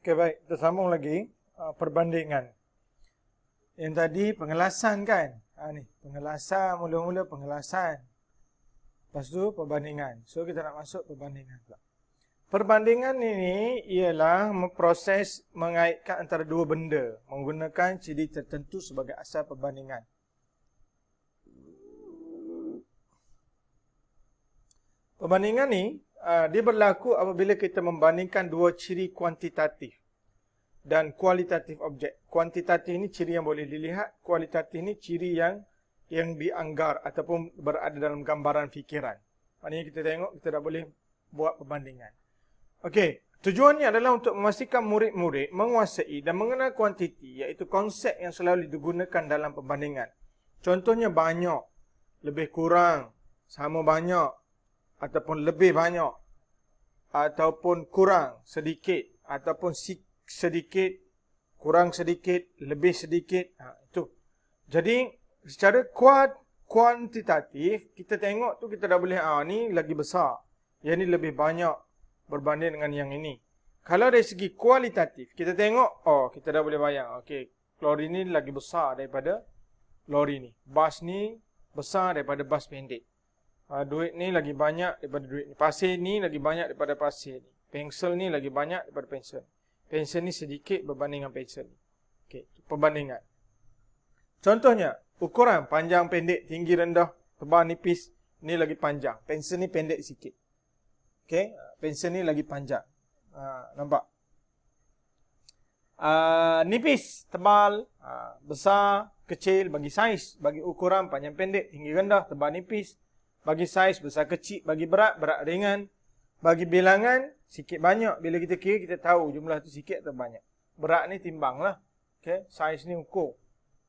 Okey, baik. Kita sambung lagi perbandingan. Yang tadi pengelasan kan? Ni, pengelasan, mula-mula pengelasan. Lepas tu perbandingan. So, kita nak masuk perbandingan pula. Perbandingan ini ialah memproses mengaitkan antara dua benda menggunakan ciri tertentu sebagai asas perbandingan. Perbandingan ni dia berlaku apabila kita membandingkan dua ciri kuantitatif dan kualitatif objek. Kuantitatif ni ciri yang boleh dilihat, kualitatif ni ciri yang dianggar ataupun berada dalam gambaran fikiran. Maknanya kita tengok, kita dah boleh buat perbandingan. Okey, tujuannya adalah untuk memastikan murid-murid menguasai dan mengenal kuantiti, iaitu konsep yang selalu digunakan dalam perbandingan. Contohnya banyak, lebih kurang, sama banyak, ataupun lebih banyak, ataupun kurang sedikit, ataupun sedikit, kurang sedikit, lebih sedikit. Itu. Jadi secara kuantitatif kita tengok tu, kita dah boleh ni lagi besar, yang ni lebih banyak berbanding dengan yang ini. Kalau dari segi kualitatif kita tengok, kita dah boleh bayang, okey, lori ni lagi besar daripada lori ni, bas ni besar daripada bas pendek. Duit ni lagi banyak daripada duit ni. Pasir ni lagi banyak daripada pasir ni. Pensel ni lagi banyak daripada pensel. Pensel ni sedikit berbanding dengan pensel ni. Okey, perbandingan. Contohnya, ukuran panjang, pendek, tinggi, rendah, tebal, nipis, ni lagi panjang. Pensel ni pendek sikit. Okey, pensel ni lagi panjang. Nampak? Nipis, tebal, besar, kecil, bagi saiz, bagi ukuran panjang, pendek, tinggi, rendah, tebal, nipis. Bagi saiz, besar kecil, bagi berat, berat ringan. Bagi bilangan, sikit banyak. Bila kita kira, kita tahu jumlah tu sikit atau banyak. Berat ni timbang lah. Okay? Saiz ni ukur.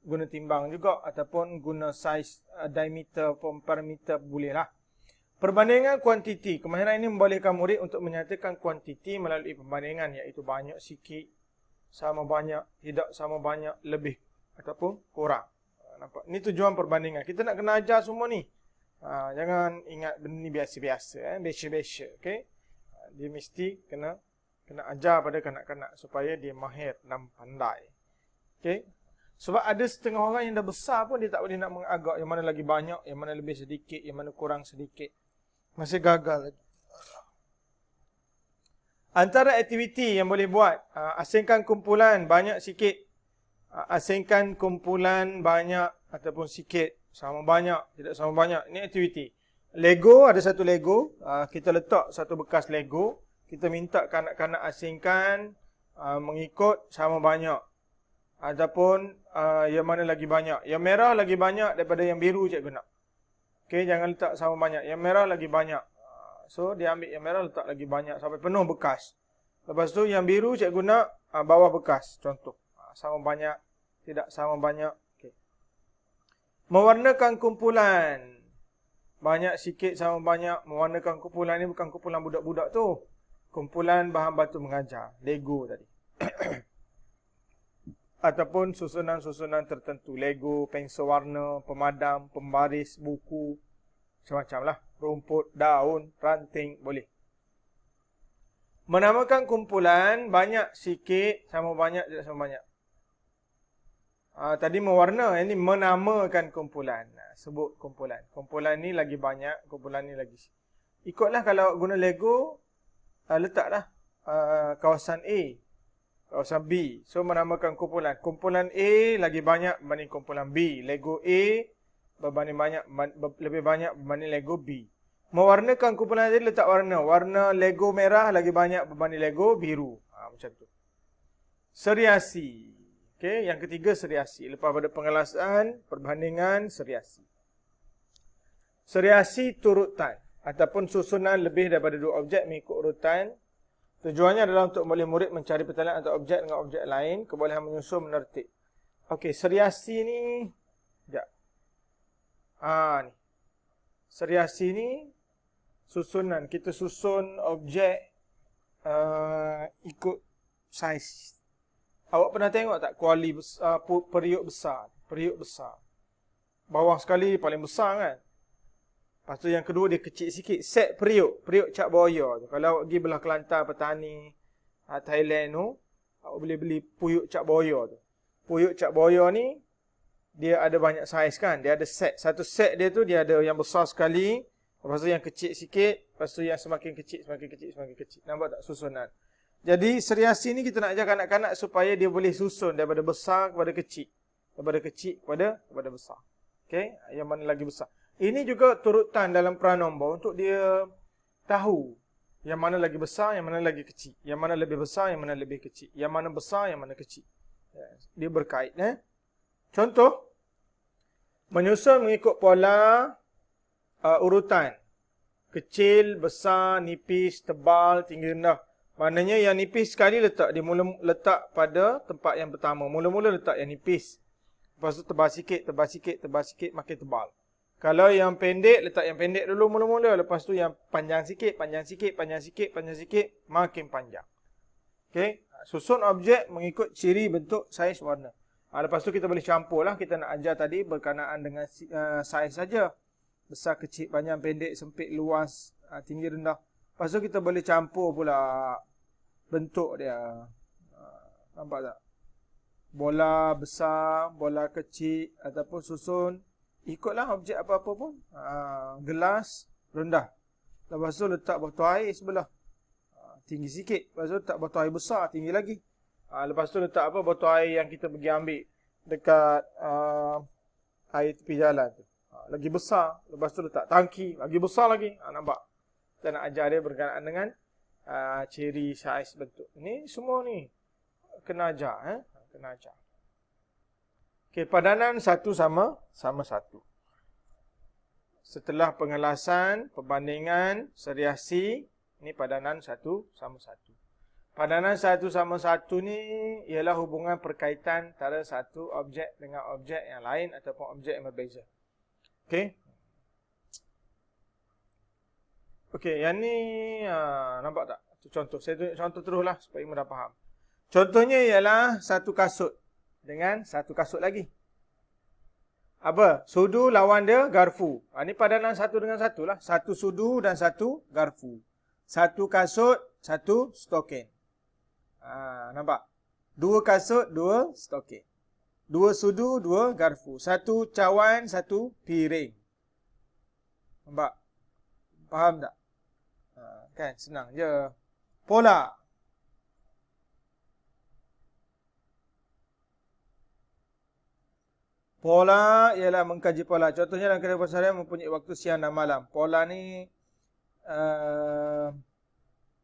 Guna timbang juga. Ataupun guna saiz diameter, parameter, boleh lah. Perbandingan kuantiti. Kemahiran ini membolehkan murid untuk menyatakan kuantiti melalui perbandingan. Iaitu banyak, sikit, sama banyak, tidak sama banyak, lebih ataupun kurang. Nampak? Ini tujuan perbandingan. Kita nak kena ajar semua ni. Jangan ingat benda ni biasa-biasa, biasa-biasa, okey. Dia mesti kena ajar pada kanak-kanak supaya dia mahir dan pandai. Okey. Sebab ada setengah orang yang dah besar pun dia tak boleh nak mengagak yang mana lagi banyak, yang mana lebih sedikit, yang mana kurang sedikit. Masih gagal lagi. Antara aktiviti yang boleh buat, asingkan kumpulan banyak sikit. Asingkan kumpulan banyak ataupun sikit. Sama banyak, tidak sama banyak. Ini aktiviti. Lego, ada satu Lego. Kita letak satu bekas Lego. Kita minta kanak-kanak asingkan mengikut sama banyak. Ataupun yang mana lagi banyak. Yang merah lagi banyak daripada yang biru cikgu nak. Okey, jangan letak sama banyak. Yang merah lagi banyak. So, dia ambil yang merah letak lagi banyak sampai penuh bekas. Lepas tu yang biru cikgu nak bawah bekas. Contoh. Sama banyak, tidak sama banyak. Mewarnakan kumpulan. Banyak sikit sama banyak. Mewarnakan kumpulan ni bukan kumpulan budak-budak tu. Kumpulan bahan batu mengajar. Lego tadi. Ataupun susunan-susunan tertentu. Lego, pensel warna, pemadam, pembaris, buku. Macam-macam lah. Rumput, daun, ranting. Boleh. Menamakan kumpulan. Banyak, sikit, sama banyak, tidak sama banyak. Tadi mewarna, ini menamakan kumpulan. Sebut kumpulan. Kumpulan ni lagi banyak, kumpulan ni lagi. Ikutlah kalau guna Lego, letaklah kawasan A, kawasan B. So menamakan kumpulan. Kumpulan A lagi banyak berbanding kumpulan B. Lego A lebih banyak berbanding Lego B. Mewarnakan kumpulan tadi letak warna. Warna Lego merah lagi banyak berbanding Lego biru. Macam tu. Seriasi. Okey, yang ketiga seriasi. Lepas pada pengelasan, perbandingan, seriasi. Seriasi turutan ataupun susunan lebih daripada dua objek mengikut urutan. Tujuannya adalah untuk boleh murid mencari pertalian antara objek dengan objek lain, kebolehan menyusun menertib. Okey, seriasi ni sekejap. Ni. Seriasi ni susunan. Kita susun objek ikut saiz. Awak pernah tengok tak kuali besar, periuk besar? Periuk besar. Bawah sekali paling besar kan? Lepas tu yang kedua dia kecil sikit. Set periuk. Periuk cap boya tu. Kalau awak pergi belah Kelantan, Petani, Thailand tu. Awak boleh beli puyuk cap boya tu. Puyuk cap boya ni dia ada banyak saiz kan. Dia ada set. Satu set dia tu dia ada yang besar sekali, lepas tu yang kecil sikit, lepas tu yang semakin kecil, semakin kecil, semakin kecil. Nampak tak susunan? Jadi seriasi ni kita nak ajar kanak-kanak supaya dia boleh susun daripada besar kepada kecil. Daripada kecil kepada besar. Okey, yang mana lagi besar. Ini juga turutan dalam pranombor untuk dia tahu yang mana lagi besar, yang mana lagi kecil. Yang mana lebih besar, yang mana lebih kecil. Yang mana besar, yang mana kecil. Dia berkait. Contoh, menyusun mengikut pola urutan. Kecil, besar, nipis, tebal, tinggi, rendah. Maknanya yang nipis sekali letak. Dia mula letak pada tempat yang pertama. Mula-mula letak yang nipis. Lepas tu tebal sikit, tebal sikit, tebal sikit, makin tebal. Kalau yang pendek, letak yang pendek dulu mula-mula. Lepas tu yang panjang sikit, panjang sikit, panjang sikit, panjang sikit, makin panjang. Okey. Susun objek mengikut ciri, bentuk, saiz, warna. Lepas tu kita boleh campur lah. Kita nak ajar tadi berkenaan dengan saiz saja. Besar, kecil, panjang, pendek, sempit, luas, tinggi, rendah. Lepas tu kita boleh campur pula bentuk dia. Nampak tak? Bola besar, bola kecil, ataupun susun. Ikutlah objek apa-apa pun. Gelas, rendah. Lepas tu letak botol air sebelah. Tinggi sikit. Lepas tu letak botol air besar, tinggi lagi. Lepas tu letak apa? Botol air yang kita pergi ambil dekat air tepi jalan tu. Lagi besar. Lepas tu letak tangki, lagi besar lagi. Nampak? Kita nak ajar dia berkenaan dengan ciri, saiz, bentuk. Ini semua ni kena ajar. Kena ajar. Okey, padanan satu sama satu. Setelah pengelasan, perbandingan, seriasi, ini padanan satu sama satu. Padanan satu sama satu ni ialah hubungan perkaitan antara satu objek dengan objek yang lain ataupun objek yang berbeza. Okey. Okey, yang ni nampak tak? Itu contoh. Saya tunjuk contoh teruslah supaya mudah faham. Contohnya ialah satu kasut dengan satu kasut lagi. Apa? Sudu lawan dia garfu. Ini padanan satu dengan satu lah. Satu sudu dan satu garfu. Satu kasut, satu stokin. Nampak? Dua kasut, dua stokin. Dua sudu, dua garfu. Satu cawan, satu piring. Nampak? Faham tak? Kan senang je. Pola. Pola ialah mengkaji pola. Contohnya dalam kehidupan seharian mempunyai waktu siang dan malam. Pola ni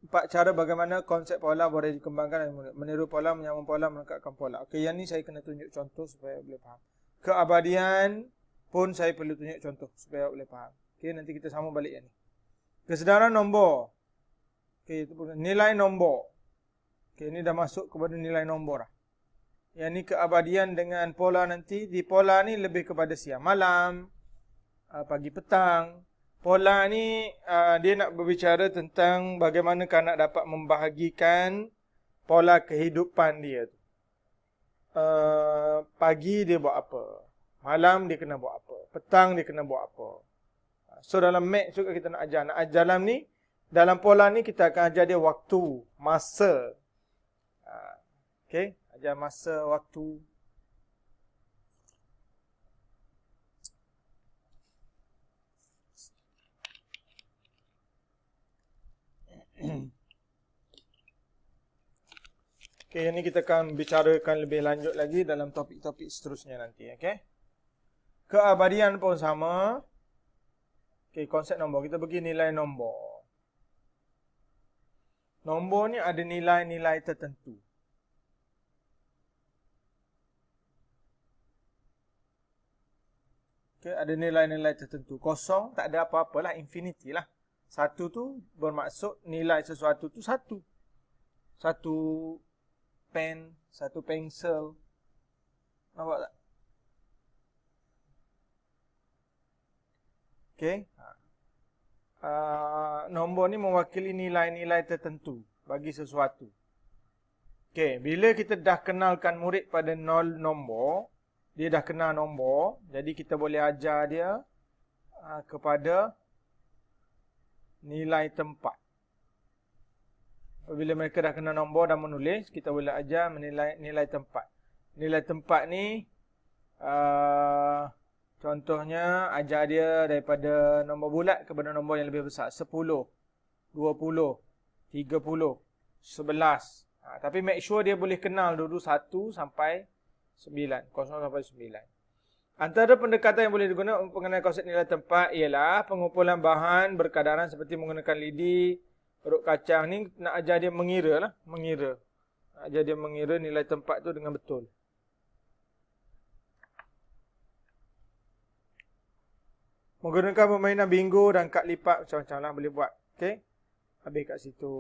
empat cara bagaimana konsep pola boleh dikembangkan. Meniru pola, menyambung pola, melengkapkan pola. Okey, yang ni saya kena tunjuk contoh supaya boleh faham. Keabadian pun saya perlu tunjuk contoh supaya boleh faham. Okey, nanti kita sambung balik yang ni. Kesedaran nombor. Okey, itu nilai nombor. Okey, ini dah masuk kepada nilai nombor lah. Yang ni keabadian dengan pola nanti. Di pola ni lebih kepada siang malam, pagi petang. Pola ni dia nak berbicara tentang bagaimana kanak dapat membahagikan pola kehidupan dia tu. Pagi dia buat apa, malam dia kena buat apa, petang dia kena buat apa. So dalam maths juga kita nak ajar. Nak ajar dalam ni, dalam pola ni kita akan ajar dia waktu, masa. Okey, ajar masa, waktu. Okey, ini kita akan bicarakan lebih lanjut lagi dalam topik-topik seterusnya nanti. Okey. Keabadian pun sama. Okey, konsep nombor. Kita bagi nilai nombor. Nombor ni ada nilai-nilai tertentu. Okey, ada nilai-nilai tertentu. Kosong, tak ada apa-apalah, infinity lah. Satu tu bermaksud nilai sesuatu tu satu. Satu pen, satu pensel. Nampak tak? Okey. Nombor ni mewakili nilai-nilai tertentu bagi sesuatu. Okey, bila kita dah kenalkan murid pada 0 nombor, dia dah kenal nombor, jadi kita boleh ajar dia kepada nilai tempat. Apabila mereka dah kena nombor dan menulis, kita boleh ajar menilai nilai tempat. Nilai tempat ni contohnya ajar dia daripada nombor bulat kepada nombor yang lebih besar. 10, 20, 30, 11. Tapi make sure dia boleh kenal dulu 1 sampai 9. 0 sampai 9. Antara pendekatan yang boleh digunakan untuk mengenai konsep nilai tempat ialah pengumpulan bahan berkadaran seperti menggunakan lidi, perut kacang. Ni nak ajar dia mengira lah. Mengira. Nak ajar dia mengira nilai tempat tu dengan betul. Menggunakan permainan bingo dan kad lipat macam-macam lah boleh buat. Okey. Habis kat situ.